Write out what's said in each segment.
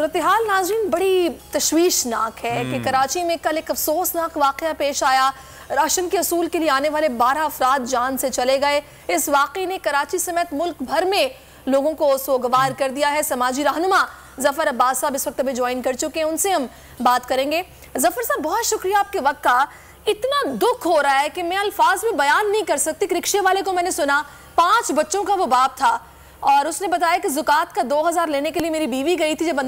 सूरत हाल नाज़रीन बड़ी तशवीशनाक है कि कराची में कल एक अफसोसनाक वाक़या पेश आया। राशन के असूल के लिए आने वाले 12 अफराद जान से चले गए। इस वाक़े ने कराची समेत मुल्क भर में लोगों को सोगवार कर दिया है। समाजी रहनुमा जफर अब्बास साहब इस वक्त अभी ज्वाइन कर चुके हैं, उनसे हम बात करेंगे। जफर साहब, बहुत शुक्रिया आपके वक्त का। इतना दुख हो रहा है कि मैं अल्फाज में बयान नहीं कर सकती। रिक्शे वाले को मैंने सुना, 5 बच्चों का वो बाप था और उसने बताया कि ज़ुकात का 2000 लेने के लिए मेरी बीवी गई थी। जब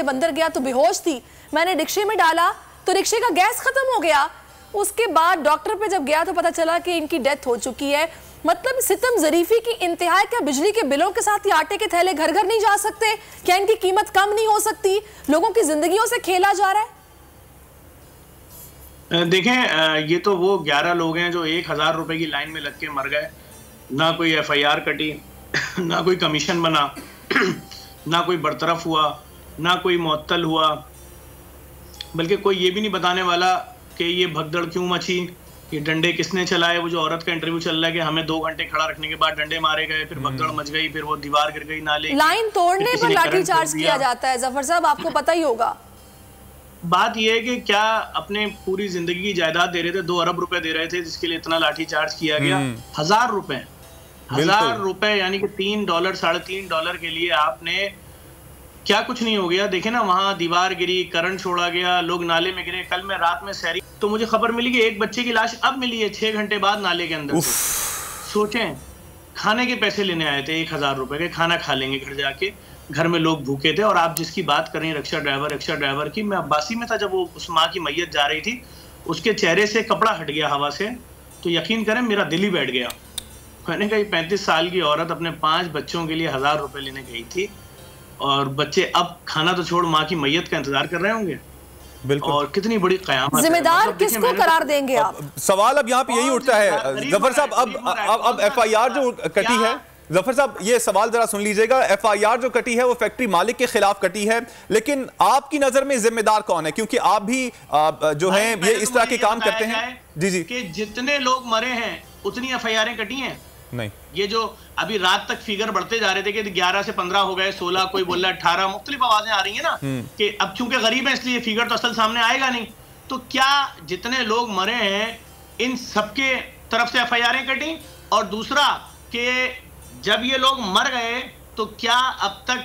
अंदर गया तो बेहोश थी। मैंने रिक्शे में डाला तो रिक्शे का गैस खत्म हो गया। उसके बाद डॉक्टर पे जब गया तो पता चला कि इनकी डेथ हो चुकी है। मतलब सितम ज़रीफी की इंतहा है। क्या बिजली के बिलों के साथ ये आटे के थैले घर घर नहीं जा सकते? क्या इनकी कीमत कम नहीं हो सकती? लोगों की जिंदगियों से खेला जा रहा है। देखें, ये तो वो 11 लोग हैं जो 1000 रुपए की लाइन में लग के मर गए। ना कोई FIR कटी, ना कोई कमीशन बना, ना कोई बरतरफ हुआ, ना कोई मुअत्तल हुआ, बल्कि कोई ये भी नहीं बताने वाला कि ये भगदड़ क्यों मची, ये डंडे किसने चलाए। वो जो औरत का इंटरव्यू चल रहा है कि हमें 2 घंटे खड़ा रखने के बाद डंडे मारे गए, फिर भगदड़ मच गई, फिर वो दीवार गिर गई नाले। लाइन तोड़ने पर लाठीचार्ज किया जाता है। जफर साहब, आपको पता ही होगा। बात यह है कि क्या अपने पूरी जिंदगी की जायदाद दे रहे थे, 2 अरब रुपए दे रहे थे, जिसके लिए इतना लाठीचार्ज किया गया। 1000 रुपए, 1000 रुपए यानी कि $3, $3.5 के लिए आपने क्या कुछ नहीं हो गया। देखे ना, वहां दीवार गिरी, करंट छोड़ा गया, लोग नाले में गिरे। कल मैं रात में सहरी तो मुझे खबर मिली कि एक बच्चे की लाश अब मिली है 6 घंटे बाद नाले के अंदर से। सोचें, खाने के पैसे लेने आए थे 1000 रुपए के, खाना खा लेंगे घर जाके, घर में लोग भूखे थे। और आप जिसकी बात कर रही हैं रिक्शा ड्राइवर की, मैं अब्बासी में था जब वो उस माँ की मैयत जा रही थी, उसके चेहरे से कपड़ा हट गया हवा से, तो यकीन करें मेरा दिल ही बैठ गया। मैंने कहा 35 साल की औरत अपने 5 बच्चों के लिए 1000 रुपए लेने गई थी और बच्चे अब खाना तो छोड़ माँ की मैयत का इंतजार कर रहे होंगे। बिल्कुल। और कितनी बड़ी कयामत। जिम्मेदार किसको करार देंगे आप? सवाल अब यहाँ पे यही उठता है जफर साहब। अब FIR जो कटी है, जफर साहब ये सवाल जरा सुन लीजिएगा। FIR जो कटी है वो फैक्ट्री मालिक के खिलाफ कटी है, लेकिन आपकी नजर में जिम्मेदार कौन है? क्योंकि आप भी जो हैं ये इस तरह के काम करते हैं। जी जी, कि जितने लोग मरे हैं उतनी FIR कटी हैं नहीं। ये जो अभी रात तक फिगर बढ़ते जा रहे थे कि 11 से 15 हो गए, 16, कोई बोल रहा है 18, मुख्तलिफ आवाजें आ रही है ना कि अब चूंकि गरीब है इसलिए फिगर तो असल सामने आएगा नहीं। तो क्या जितने लोग मरे हैं इन सबके तरफ से FIR कटी? और दूसरा कि जब ये लोग मर गए तो क्या अब तक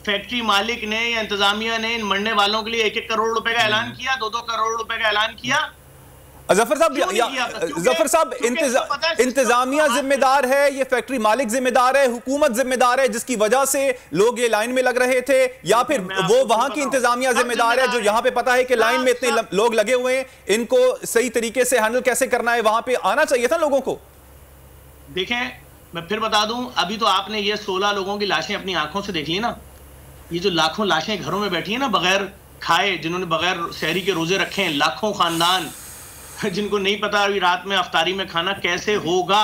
फैक्ट्री मालिक ने या इंतजामिया ने इन मरने वालों के लिए 1-1 करोड़ रुपए का ऐलान किया, 2-2 करोड़ रुपए का ऐलान किया? जफर साहब इंतजामिया जिम्मेदार है, ये फैक्ट्री मालिक जिम्मेदार है, हुकूमत जिम्मेदार है जिसकी वजह से लोग ये लाइन में लग रहे थे, या फिर वो वहां की इंतजामिया जिम्मेदार है जो यहाँ पे पता है कि लाइन में इतने लोग लगे हुए हैं, इनको सही तरीके से हैंडल कैसे करना है? वहां पे आना चाहिए था लोगों को। देखें, मैं फिर बता दूं, अभी तो आपने ये 16 लोगों की लाशें अपनी आंखों से देख ली ना। ये जो लाखों लाशें घरों में बैठी है ना बगैर खाए, जिन्होंने बगैर सहरी के रोजे रखे हैं, लाखों खानदान जिनको नहीं पता अभी रात में अफ्तारी में खाना कैसे होगा।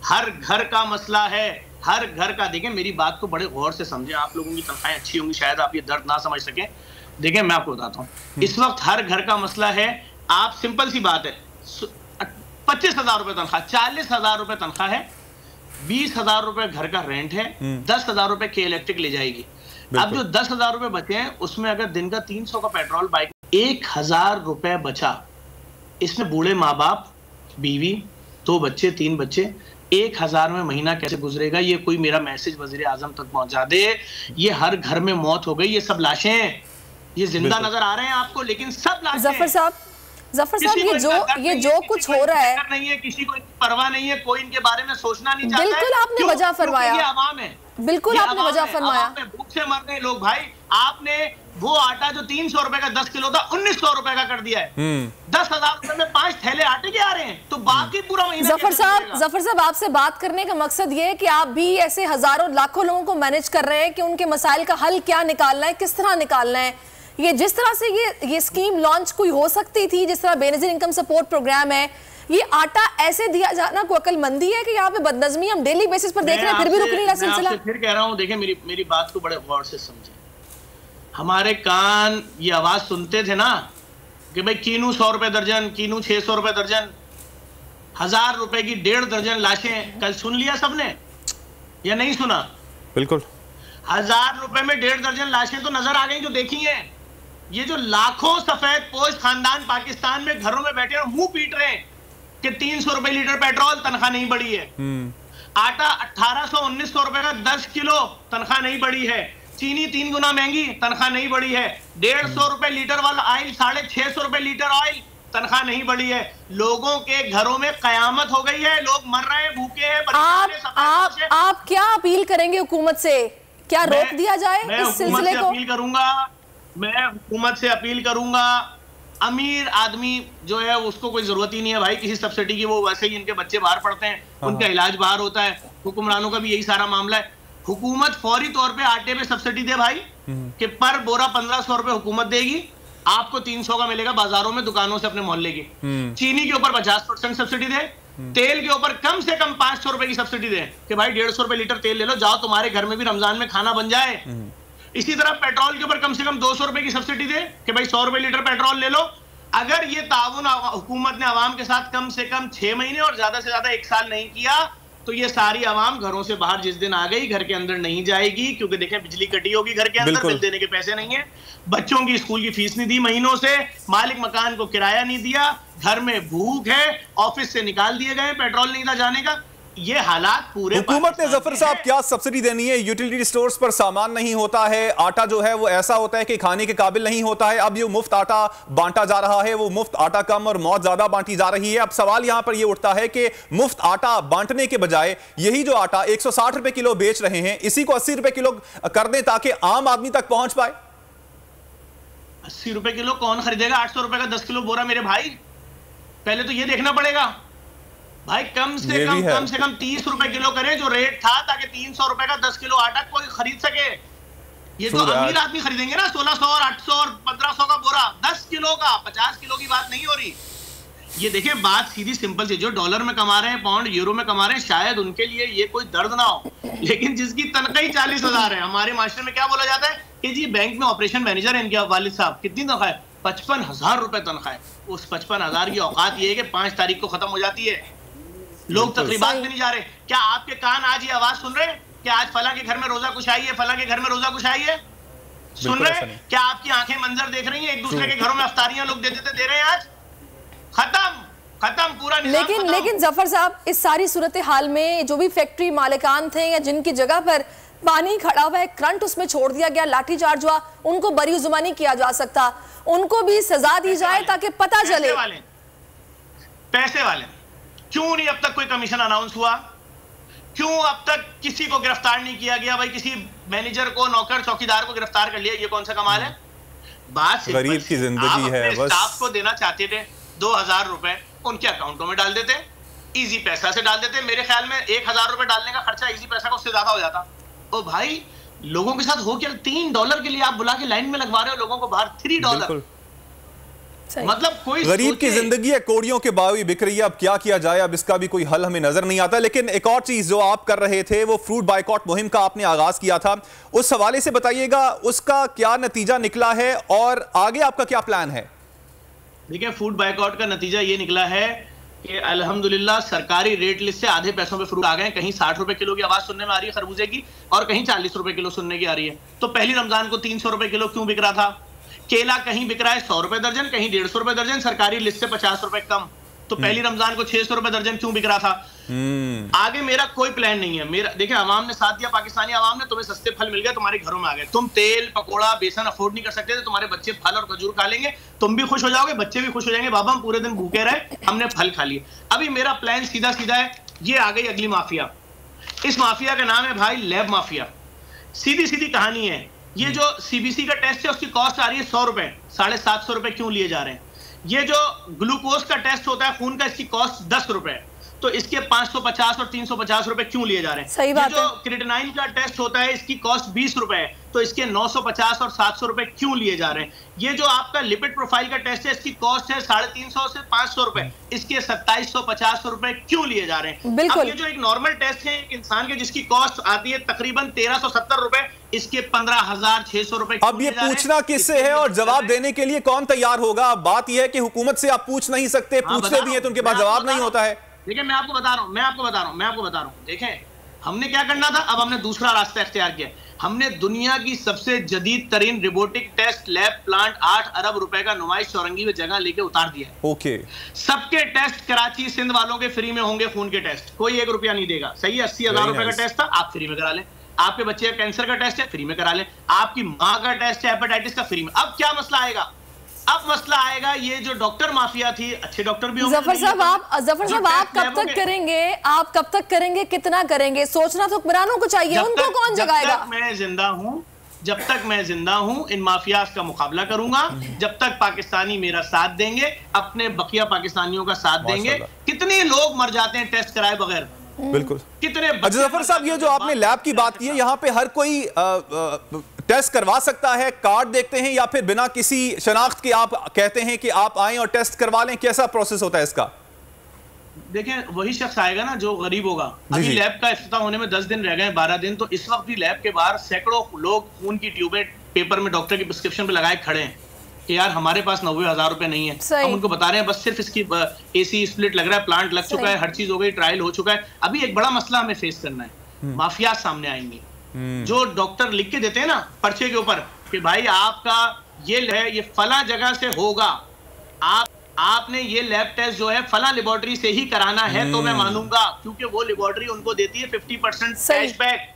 हर घर का मसला है, हर घर का। देखें, मेरी बात को बड़े गौर से समझें। आप लोगों की तनख्वाहें अच्छी होंगी, शायद आप ये दर्द ना समझ सकें। देखें, मैं आपको बताता हूँ, इस वक्त हर घर का मसला है। आप सिंपल सी बात है, 25,000 रुपए तनख्वाह, 40,000 रुपए तनख्वाह है, 20,000 रुपए घर का रेंट है, 10,000 रुपए के इलेक्ट्रिक ले जाएगी। अब जो 10,000 रुपए बचे हैं उसमें अगर दिन का 300 का पेट्रोल, बाइक 1,000 रुपए बचा। इसमें बूढ़े माँ बाप, बीवी, 2 बच्चे, 3 बच्चे, 1,000 में महीना कैसे गुजरेगा? ये कोई मेरा मैसेज वजीर आजम तक पहुंचा दे। ये हर घर में मौत हो गई, ये सब लाशें ये जिंदा नजर आ रहे हैं आपको, लेकिन सब लाशें। जफर साहब, ये जो कुछ हो रहा है नहीं है, किसी को परवाह नहीं है, कोई इनके बारे में सोचना नहीं चाहता। बिल्कुल आपने वजह फरमाया, ये आवाम है, बिल्कुल आपने वजह फरमाया। भूख से मर रहे लोग भाई। आपने वो आटा जो 300 रुपए का 10 किलो था 1900 रुपए का कर दिया है। 10,000 रुपए में 5 थैले आटे के आ रहे हैं, तो बाकी पूरा महीना। जफर साहब आपसे बात करने का मकसद ये है कि आप भी ऐसे हजारों लाखों लोगों को मैनेज कर रहे हैं कि उनके मसाइल का हल क्या निकालना है, किस तरह निकालना है। ये जिस तरह से ये स्कीम लॉन्च कोई हो सकती थी, जिस तरह बेनजीर इनकम सपोर्ट प्रोग्राम है, ये आटा ऐसे दिया जाना कोई अक्लमंदी है कि यहाँ पे बदनज़मी हम डेली बेसिस पर देख रहे हैं, फिर भी रुक नहीं रहा सिलसिला। फिर कह रहा हूँ, देखें मेरी बात को बड़े गौर से समझें। हमारे कान ये आवाज सुनते थे ना कि भाई कीनू 100 रुपए दर्जन, कीनू 600 रुपए दर्जन, 1000 रुपए की 1.5 दर्जन लाशें। कल सुन लिया सबने या नहीं सुना? बिल्कुल। 1000 रुपए में 1.5 दर्जन लाशें तो नजर आ गई जो देखी हैं। ये जो लाखों सफेद पोश खानदान पाकिस्तान में घरों में बैठे और मुंह पीट रहे हैं कि 300 रुपए लीटर पेट्रोल, तनख्वाह नहीं बढ़ी है। आटा 1800-1900 रुपए का 10 किलो, तनख्वाह नहीं बढ़ी है। चीनी 3 गुना महंगी, तनख्वाह नहीं बढ़ी है। 150 रुपए लीटर वाला ऑयल, 650 रुपए लीटर ऑयल, तनख्वाह नहीं बढ़ी है। लोगों के घरों में कयामत हो गई है, लोग मर रहे हैं, भूखे हैं। आप क्या अपील करेंगे हुकूमत से? क्या रोक दिया जाए इस सिलसिले को? मैं हुकूमत से अपील करूंगा, अमीर आदमी जो है उसको कोई जरूरत ही नहीं है भाई किसी सब्सिडी की, वो वैसे ही इनके बच्चे बाहर पढ़ते हैं, उनका इलाज बाहर होता है। हुक्मरानों का भी यही सारा मामला है। हुकूमत फौरी तौर पे आटे पे सब्सिडी दे भाई, कि पर बोरा 1500 रुपए हुकूमत देगी, आपको 300 का मिलेगा बाजारों में, दुकानों से अपने मोहल्ले की। चीनी के ऊपर 50% सब्सिडी दे, तेल के ऊपर कम से कम 500 रुपए की सब्सिडी दे कि भाई 150 रुपए लीटर तेल ले लो, जाओ तुम्हारे घर में भी रमजान में खाना बन जाए। इसी तरह पेट्रोल के ऊपर कम से कम 200 रुपए की सब्सिडी दे कि भाई 100 रुपए लीटर पेट्रोल ले लो। अगर ये ताउन हुकूमत ने आवाम के साथ कम से कम 6 महीने और ज्यादा से ज्यादा 1 साल नहीं किया, तो ये सारी आवाम घरों से बाहर जिस दिन आ गई घर के अंदर नहीं जाएगी, क्योंकि देखें बिजली कटी होगी घर के अंदर, बिल देने के पैसे नहीं है, बच्चों की स्कूल की फीस नहीं दी महीनों से, मालिक मकान को किराया नहीं दिया, घर में भूख है, ऑफिस से निकाल दिए गए, पेट्रोल नहीं था जाने का। ये हालात पूरे हुकूमत ने जफर साहब क्या सब्सिडी देनी है? यूटिलिटी स्टोर्स पर सामान नहीं होता है, आटा जो है वो ऐसा होता है कि खाने के काबिल नहीं होता है। अब ये मुफ्त आटा बांटा जा रहा है, वो मुफ्त आटा कम और मौत ज्यादा बांटी जा रही है। अब सवाल यहां पर ये उठता है कि मुफ्त आटा बांटने के बजाय यही जो आटा 160 रुपए किलो बेच रहे हैं, इसी को 80 रुपए किलो कर दें ताकि आम आदमी तक पहुंच पाए। 80 रुपए किलो कौन खरीदेगा? 800 रुपए का 10 किलो बोरा मेरे भाई, पहले तो ये देखना पड़ेगा भाई। कम से कम 30 रुपए किलो करें जो रेट था, ताकि 300 रुपए का 10 किलो आटा कोई खरीद सके। ये तो अमीर आदमी खरीदेंगे ना 1600 और 800 और 1500 का बोरा, 10 किलो का, 50 किलो की बात नहीं हो रही। ये देखें बात सीधी सिंपल सी, जो डॉलर में कमा रहे हैं, पाउंड यूरो में कमा रहे हैं, शायद उनके लिए ये कोई दर्द ना हो, लेकिन जिसकी तनख्वाह ही 40,000 है। हमारे माशरे में क्या बोला जाता है कि जी बैंक में ऑपरेशन मैनेजर है इनके वालिद साहब, कितनी तनख्वाह है? 55,000 रुपए तनख्वाह है। उस 55,000 की औकात ये है कि 5 तारीख को खत्म हो जाती है, लोग तकरीबात में नहीं जा रहे। क्या आपके कान आज ये आवाज सुन रहे हैं कि आज फला के घर में रोजा कुशाई है, फला के घर में रोजा कुशाई है? सुन रहे हैं? क्या आपकी आंखें मंजर देख रही हैं? एक दूसरे के घरों में अफ्तारियां लोग देते थे, दे रहे हैं आज? खत्म पूरा निजाम। लेकिन जफर साहब, इस सारी सूरत हाल में जो भी फैक्ट्री मालिकान थे या जिनकी जगह पर पानी खड़ा हुआ है, करंट उसमें छोड़ दिया गया, लाठीचार्ज हुआ, उनको बरी जुबानी किया जा सकता, उनको भी सजा दी जाए ताकि पता चले। पैसे वाले क्यों नहीं अब तक कोई कमीशन अनाउंस हुआ? क्यों अब तक किसी को गिरफ्तार नहीं किया गया? भाई किसी मैनेजर को, नौकर चौकीदार को गिरफ्तार कर लिया, ये कौन सा कमाल है? बात गरीब की जिंदगी है। बस स्टाफ को देना चाहते थे 2000 रुपए, उनके अकाउंटों में डाल देते, इजी पैसा से डाल देते। मेरे ख्याल में 1000 रुपए डालने का खर्चा इजी पैसा का उससे ज्यादा हो जाता। ओ भाई, लोगों के साथ हो क्या? $3 के लिए आप बुला के लाइन में लगवा रहे हो लोगों को बाहर, $3। मतलब कोई गरीब की जिंदगी है, कोड़ियों के बावी बिक रही है। अब क्या किया जाए, अब इसका भी कोई हल हमें नजर नहीं आता। लेकिन एक और चीज जो आप कर रहे थे, वो फ्रूट बाइकॉट मुहिम का आपने आगाज किया था, उस हवाले से बताइएगा, उसका क्या नतीजा निकला है और आगे आपका क्या प्लान है? देखिए, फूड बाइकआउट का नतीजा ये निकला है कि अल्हम्दुलिल्लाह सरकारी रेट लिस्ट से आधे पैसों पे फ्रूट आ गए। कहीं 60 रुपए किलो की आवाज सुनने में आ रही है खरबूजे की, और कहीं 40 रुपए किलो सुनने की आ रही है। तो पहली रमजान को 300 रुपए किलो क्यों बिक रहा था? केला कहीं बिक रहा है 100 रुपए दर्जन, कहीं 150 रुपए दर्जन, सरकारी लिस्ट से 50 रुपए कम। तो पहली रमजान को 600 रुपए दर्जन क्यों बिक रहा था? आगे मेरा कोई प्लान नहीं है। मेरा देखिए, आवाम ने साथ दिया, पाकिस्तानी आवाम ने, तुम्हें सस्ते फल मिल गए, तुम्हारे घरों में आ गए। तुम तेल, पकोड़ा, बेसन अफोर्ड नहीं कर सकते थे, तुम्हारे बच्चे फल और खजूर खा लेंगे, तुम भी खुश हो जाओगे, बच्चे भी खुश हो जाएंगे। बाबा हम पूरे दिन भूखे रहे, हमने फल खा लिए। अभी मेरा प्लान सीधा सीधा है, ये आ गई अगली माफिया। इस माफिया का नाम है भाई लैब माफिया। सीधी सीधी कहानी है। ये जो सीबीसी का टेस्ट है उसकी कॉस्ट आ रही है 100 रुपए, 750 रुपए क्यों लिए जा रहे हैं? ये जो ग्लूकोज का टेस्ट होता है खून का, इसकी कॉस्ट 10 रुपए, तो इसके 550 और 350 रुपए क्यों लिए जा रहे हैं? सही बात है। जो क्रिएटिनाइन का टेस्ट होता है इसकी कॉस्ट 20 रुपए है, तो इसके 950 और 700 रुपए क्यों लिए जा रहे हैं? ये जो आपका लिपिड प्रोफाइल का टेस्ट है इसकी कॉस्ट है 350 से 500 रुपए, इसके 2750 रुपए क्यों लिए जा रहे हैं? बिल्कुल। ये जो एक नॉर्मल टेस्ट है एक इंसान के, जिसकी कॉस्ट आती है तकरीबन 1370 रुपए, इसके 15,600 रुपए। अब ये पूछना किससे है और जवाब देने के लिए कौन तैयार होगा? बात यह है कि हुकूमत से आप पूछ नहीं सकते, पूछते भी हैं तो उनके पास जवाब नहीं होता है। देखिए, मैं आपको बता रहा हूं, देखें हमने क्या करना था, अब हमने दूसरा रास्ता इख्तियार किया। हमने दुनिया की सबसे जदीद तरीन रोबोटिक टेस्ट लैब प्लांट 8 अरब रुपए का नुमाइश चौरंगी में जगह लेके उतार दिया है। ओके। सबके टेस्ट कराची सिंध वालों के फ्री में होंगे, खून के टेस्ट कोई 1 रुपया नहीं देगा। सही है, 80,000 रुपए का टेस्ट था, आप फ्री में करा लें। आपके बच्चे का कैंसर का टेस्ट है, फ्री में करा लें। आपकी माँ का टेस्ट है हेपेटाइटिस का, फ्री में। अब क्या मसला आएगा? अब मसला आएगा ये जो डॉक्टर माफिया थी, अच्छे डॉक्टर भी होंगे। जफर साहब आप कब तक करेंगे? आप कब तक करेंगे? कितना करेंगे? सोचना तो हुक्मरानों को चाहिए, उनको कौन जगाएगा? जब तक मैं जिंदा हूं इन माफियाज का मुकाबला करूंगा। जब तक पाकिस्तानी मेरा साथ देंगे, अपने बकिया पाकिस्तानियों का साथ देंगे। कितने लोग मर जाते हैं टेस्ट कराए बगैर। बिल्कुल। कितने जफर साहब, ये जो आपने लैब की बात की है, यहाँ पे हर कोई टेस्ट करवा सकता है? कार्ड देखते हैं या फिर बिना किसी शनाख्त के आप कहते हैं कि आप आएं और टेस्ट करवा लें? कैसा प्रोसेस होता है इसका? देखें, वही शख्स आएगा ना जो गरीब होगा। अभी लैब का इफ्तिताह होने में 10 दिन रह गए, 12 दिन। तो इस वक्त भी लैब के बाहर सैकड़ों लोग खून की ट्यूबें पेपर में डॉक्टर की प्रिस्क्रिप्शन पे लगाए खड़े हैं कि यार हमारे पास 90,000 रुपए नहीं है। हम उनको बता रहे हैं बस सिर्फ इसकी एसी स्प्लिट लग रहा है, प्लांट लग चुका है, हर चीज हो गई, ट्रायल हो चुका है। अभी एक बड़ा मसला हमें फेस करना है, माफिया सामने आएंगे। जो डॉक्टर लिख के देते हैं ना पर्चे के ऊपर कि भाई आपका ये है, ये फला जगह से होगा, आपने ये लैब टेस्ट जो है फला लेबोरेटरी से ही कराना है, तो मैं मानूंगा, क्योंकि वो लेबोरेटरी उनको देती है 50% कैशबैक।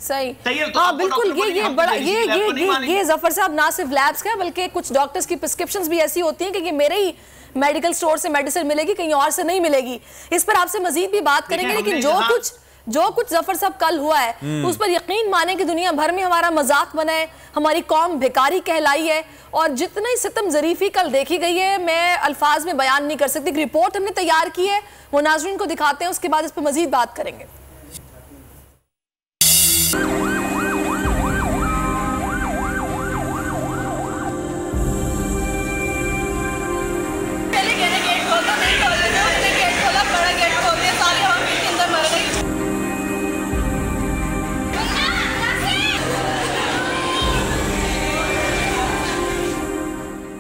सही है। तो हाँ बिल्कुल, ये बड़ा ये जफर साहब ना सिर्फ लैब्स का, बल्कि कुछ डॉक्टर्स की प्रिस्क्रिप्शंस भी ऐसी होती हैं कि मेरे ही मेडिकल स्टोर से मेडिसिन मिलेगी, कहीं और से नहीं मिलेगी। इस पर आपसे मजीद भी बात करेंगे, लेकिन जो कुछ जफर साहब कल हुआ है उस पर यकीन माने कि दुनिया भर में हमारा मजाक बना है, हमारी कौम भिखारी कहलाई है। और जितनी सितम ज़रीफ़ी कल देखी गई है, मैं अल्फाज में बयान नहीं कर सकती। रिपोर्ट हमने तैयार की है, वो नाज़रीन को दिखाते हैं, उसके बाद इस पर मजीद बात करेंगे।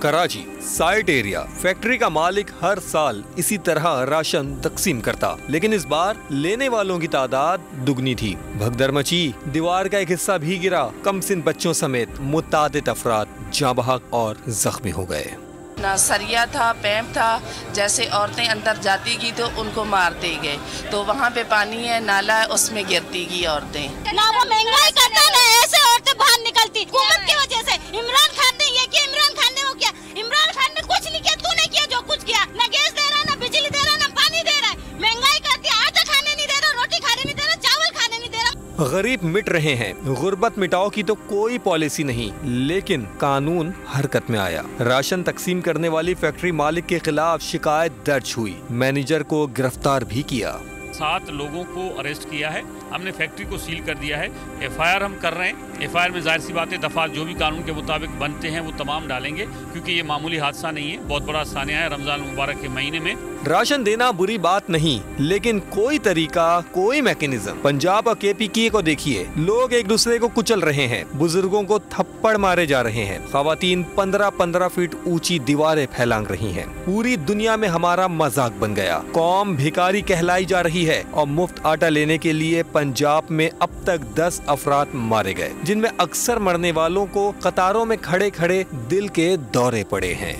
कराची साइट एरिया फैक्ट्री का मालिक हर साल इसी तरह राशन तकसीम करता, लेकिन इस बार लेने वालों की तादाद दुगनी थी। भगदड़ मची, दीवार का एक हिस्सा भी गिरा, कमसिन बच्चों समेत मुतादिद अफराद जाँ बहक और जख्मी हो गए। ना सरिया था, पैप था, जैसे औरतें अंदर जाती गई तो उनको मारते गए। तो वहाँ पे पानी है, नाला है, उसमें गिरती गई औरतें। ना वो महंगाई करता, ना ऐसे औरतें बाहर निकलती हुकूमत की वजह से। इमरान खान ने ये किया, इमरान खान ने वो किया। इमरान खान ने कुछ नहीं किया, तूने किया जो कुछ किया। ना गैस दे रहा, ना बिजली दे रहा, ना पानी दे रहा है। महंगाई करती है, आटा खाने नहीं दे रहा, रोटी खाने नहीं दे रहा, चावल खाने नहीं दे रहा। गरीब मिट रहे हैं, गुर्बत मिटाओ की तो कोई पॉलिसी नहीं, लेकिन कानून हरकत में आया। राशन तकसीम करने वाली फैक्ट्री मालिक के खिलाफ शिकायत दर्ज हुई, मैनेजर को गिरफ्तार भी किया। 7 लोगों को अरेस्ट किया है, हमने फैक्ट्री को सील कर दिया है। FIR हम कर रहे हैं। FIR में जाहिर सी बात है दफात जो भी कानून के मुताबिक बनते हैं वो तमाम डालेंगे, क्योंकि ये मामूली हादसा नहीं है, बहुत बड़ा सानिया है रमजान मुबारक के महीने में। राशन देना बुरी बात नहीं, लेकिन कोई तरीका, कोई मैकेनिज्म। पंजाब और KPK को देखिए, लोग एक दूसरे को कुचल रहे हैं, बुजुर्गों को थप्पड़ मारे जा रहे हैं, खवातीन 15-15 फीट ऊंची दीवारें फैलांग रही हैं। पूरी दुनिया में हमारा मजाक बन गया, कौम भिखारी कहलाई जा रही है। और मुफ्त आटा लेने के लिए पंजाब में अब तक 10 अफराद मारे गए, जिनमें अक्सर मरने वालों को कतारों में खड़े खड़े दिल के दौरे पड़े हैं।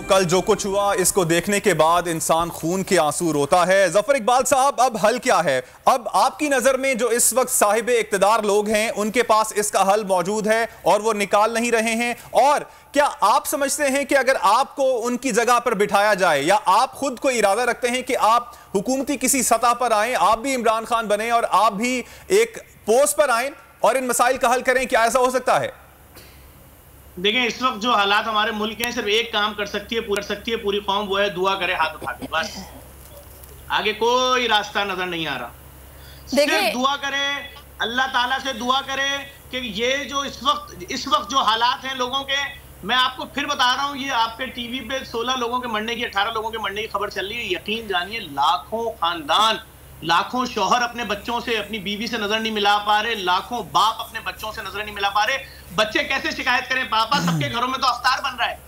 कल जो कुछ हुआ, इसको देखने के बाद इंसान खून के आंसू रोता है। जफर इकबाल साहब, अब हल क्या है? अब आपकी नजर में जो इस वक्त साहिब इक्तदार लोग हैं, उनके पास इसका हल मौजूद है और वो निकाल नहीं रहे हैं? और क्या आप समझते हैं कि अगर आपको उनकी जगह पर बिठाया जाए, या आप खुद को इरादा रखते हैं कि आप हुकूमती किसी सतह पर आएं, आप भी इमरान खान बने और आप भी एक पोस्ट पर आएं और इन मसाइल का हल करें, क्या ऐसा हो सकता है? देखें, इस वक्त जो हालात हमारे मुल्क के हैं, सिर्फ एक काम कर सकती है पूरी कौम, वो है दुआ करे हाथ उठा के, बस। आगे कोई रास्ता नजर नहीं आ रहा। सिर्फ दुआ करे, अल्लाह ताला से दुआ करे कि ये जो इस वक्त जो हालात हैं लोगों के, मैं आपको फिर बता रहा हूँ, ये आपके टीवी पे 16 लोगों के मरने की, 18 लोगों के मरने की खबर चल रही है। यकीन जानिए, लाखों खानदान, लाखों शौहर अपने बच्चों से, अपनी बीवी से नजर नहीं मिला पा रहे, लाखों बाप अपने बच्चों से नजर नहीं मिला पा रहे। बच्चे कैसे शिकायत करें, पापा सबके घरों में तो अफ्तार बन रहा है,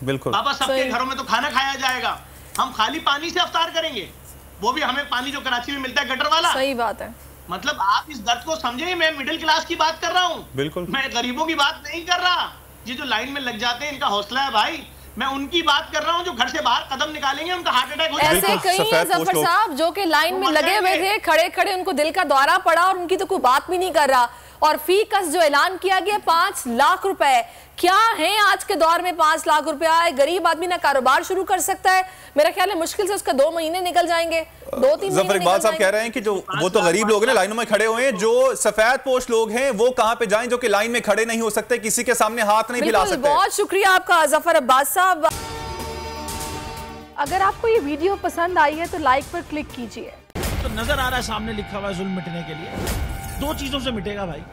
बिल्कुल पापा सबके घरों में तो खाना खाया जाएगा, हम खाली पानी से अफ्तार करेंगे, वो भी हमें पानी जो कराची में मिलता है गटर वाला। सही बात है। मतलब आप इस दर्द को समझे, मैं मिडिल क्लास की बात कर रहा हूँ, बिल्कुल, मैं गरीबों की बात नहीं कर रहा। ये जो लाइन में लग जाते हैं, इनका हौसला है भाई, मैं उनकी बात कर रहा हूँ जो घर से बाहर कदम निकालेंगे उनका हार्ट अटैक हो जाएगा। ऐसे कई हैं जफर साहब जो कि लाइन में लगे हुए थे, खड़े खड़े उनको दिल का दौरा पड़ा और उनकी तो कोई बात भी नहीं कर रहा। और फी कस जो ऐलान किया गया 5 लाख रुपए, क्या है आज के दौर में 5 लाख रुपया है? गरीब आदमी ना कारोबार शुरू कर सकता है, मेरा ख्याल है मुश्किल से उसका 2 महीने निकल जाएंगे, 2-3 महीने। जफर इकबाल साहब कह रहे हैं कि जो वो तो गरीब लोग हैं लाइनों में खड़े हुए हैं, जो सफेद पोश लोग हैं वो कहां पे जाएं, जो कि लाइन में खड़े नहीं हो सकते, किसी के सामने हाथ नहीं फैला सकते। बहुत शुक्रिया आपका जफर अब्बास साहब। अगर आपको ये वीडियो पसंद आई है तो लाइक पर क्लिक कीजिए। तो नजर आ रहा है सामने लिखा हुआ है जुल्म मिटने के लिए 2 चीजों से मिटेगा भाई।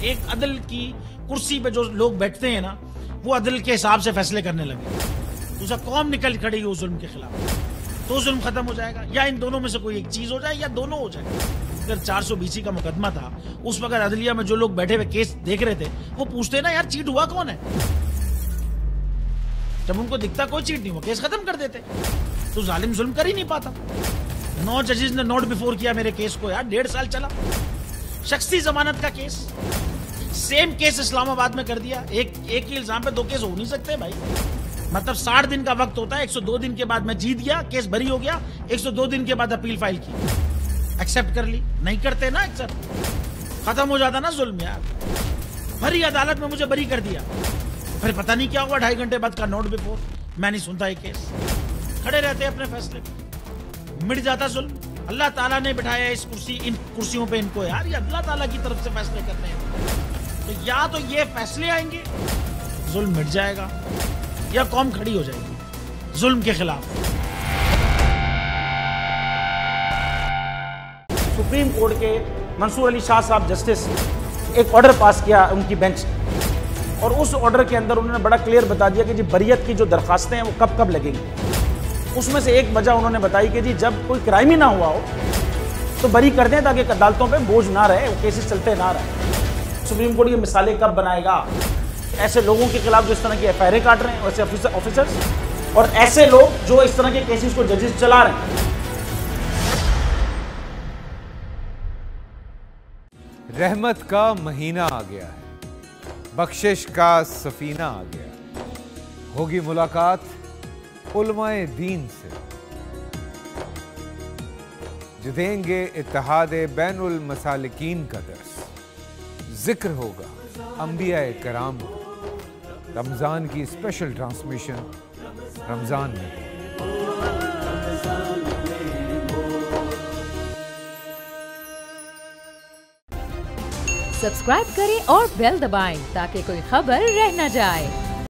एक, अदल की कुर्सी पे जो लोग बैठते हैं ना, वो अदल के हिसाब से फैसले करने लगे। दूसरा, कौम निकल खड़ेगी उस जुल्म के खिलाफ, तो जुल्म खत्म हो जाएगा। या इन दोनों में से कोई एक चीज हो जाए या दोनों हो जाए। अगर 420 का मुकदमा था, उस वक्त अदलिया में जो लोग बैठे हुए केस देख रहे थे वो पूछते ना, यार चीट हुआ कौन है? जब उनको दिखता कोई चीट नहीं हुआ, केस खत्म कर देते। तो जालिम जुल्म कर ही नहीं पाता। 9 जजेस ने नोट बिफोर किया मेरे केस को यार, 1.5 साल चला। शख्सी जमानत का केस, सेम केस इस्लामाबाद में कर दिया। एक ही इल्जाम पे 2 केस हो नहीं सकते भाई। मतलब 60 दिन का वक्त होता है, 102 दिन के बाद मैं जीत गया, केस बरी हो गया, 102 दिन के बाद अपील फाइल की, एक्सेप्ट कर ली। नहीं करते ना एक्सेप्ट, खत्म हो जाता ना जुल्म यार। भरी अदालत में मुझे बरी कर दिया, फिर पता नहीं क्या हुआ, 2.5 घंटे बाद का नोट बिफोर, मैं नहीं सुनता ये केस। खड़े रहते अपने फैसले पे, मिट जाता जुल्म। अल्लाह ताला ने बिठाया इन कुर्सियों पे इनको यार, ये अल्लाह ताला की तरफ से फैसले करने हैं। तो या तो ये फैसले आएंगे, जुल्म मिट जाएगा, या कौम खड़ी हो जाएगी जुल्म के खिलाफ। सुप्रीम कोर्ट के मंसूर अली शाह साहब जस्टिस एक ऑर्डर पास किया उनकी बेंच ने, और उस ऑर्डर के अंदर उन्होंने बड़ा क्लियर बता दिया कि जी बरियत की जो दरखास्तें हैं वो कब कब लगेंगी। उसमें से एक वजह उन्होंने बताई कि जी जब कोई क्राइम ही ना हुआ हो तो बरी कर दें, ताकि अदालतों पे बोझ ना रहे, वो केसेस चलते ना रहे। सुप्रीम कोर्ट ये मिसालें कब बनाएगा? ऐसे लोगों के खिलाफ जो इस तरह की एफआईआर काट रहे हैं, वैसे ऑफिसर्स, और ऐसे लोग जो इस तरह के केसेस को जजेस चला रहे हैं। रहमत का महीना आ गया है, बख्शिश का सफीना आ गया, होगी मुलाकात उलमाए दीन से, जो देंगे इत्तेहादे बैनुल मसालिकीन का दर्स, जिक्र होगा अंबियाए कराम का। रमजान की स्पेशल ट्रांसमिशन रमजान में। सब्सक्राइब करें और बेल दबाएं ताकि कोई खबर रह न जाए।